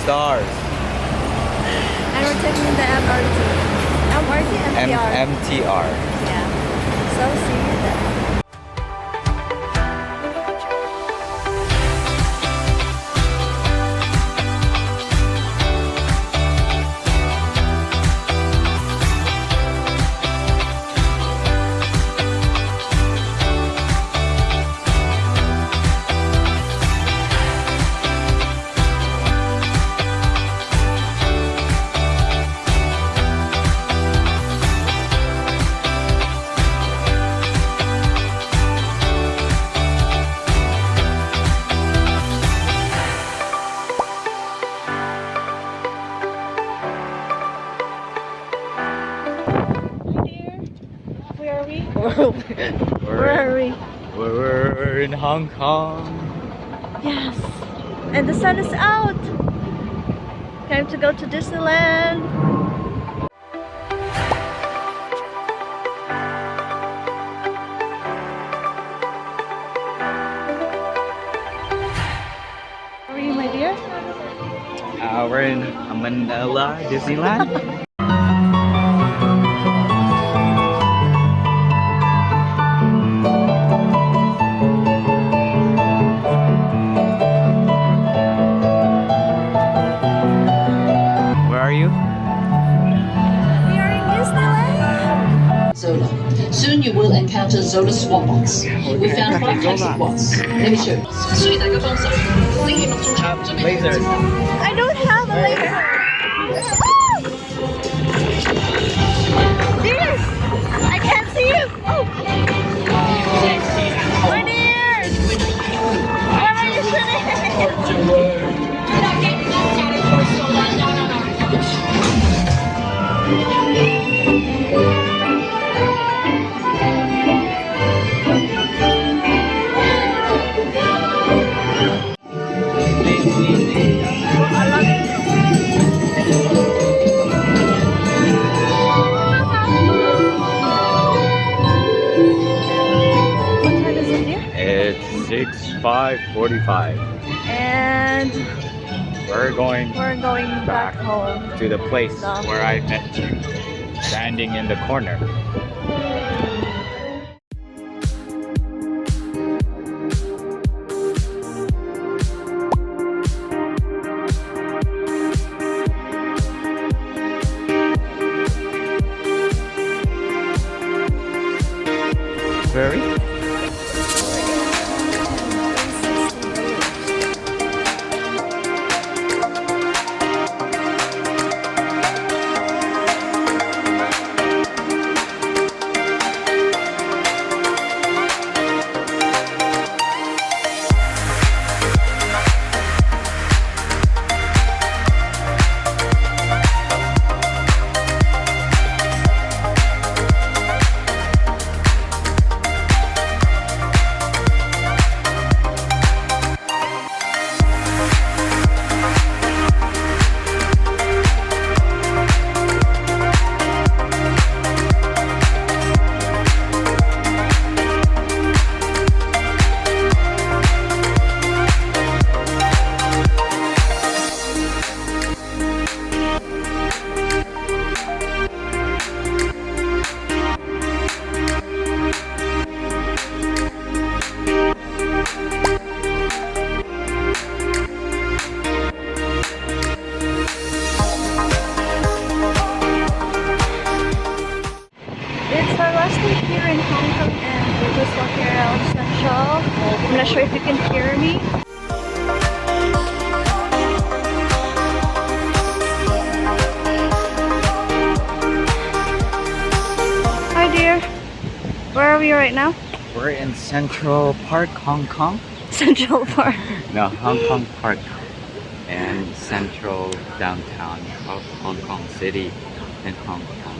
stars. And we're taking the MRT. MTR. MTR. Yeah. So see you then. Where are we? Where are we? We're in Hong Kong. Yes. And the sun is out. Time to go to Disneyland. Where are you, my dear? We're in Manila, Disneyland. Zola. Soon you will encounter Zola swap bots. We found 5 types of bots. Let me show you. 所以大家幫手，星期六中場準備。 Laser. I don't have a laser. Oh! Dear, I can't see you. Oh. My dear, where are you sitting? It's 6:45. And We're going back home. to the place where I met you, standing in the corner. Very. Here in Hong Kong, and we're just walking around Central. I'm not sure if you can hear me. Hi dear, where are we right now? We're in Central Park, Hong Kong. Central Park. No, Hong Kong Park and Central downtown of Hong Kong City in Hong Kong.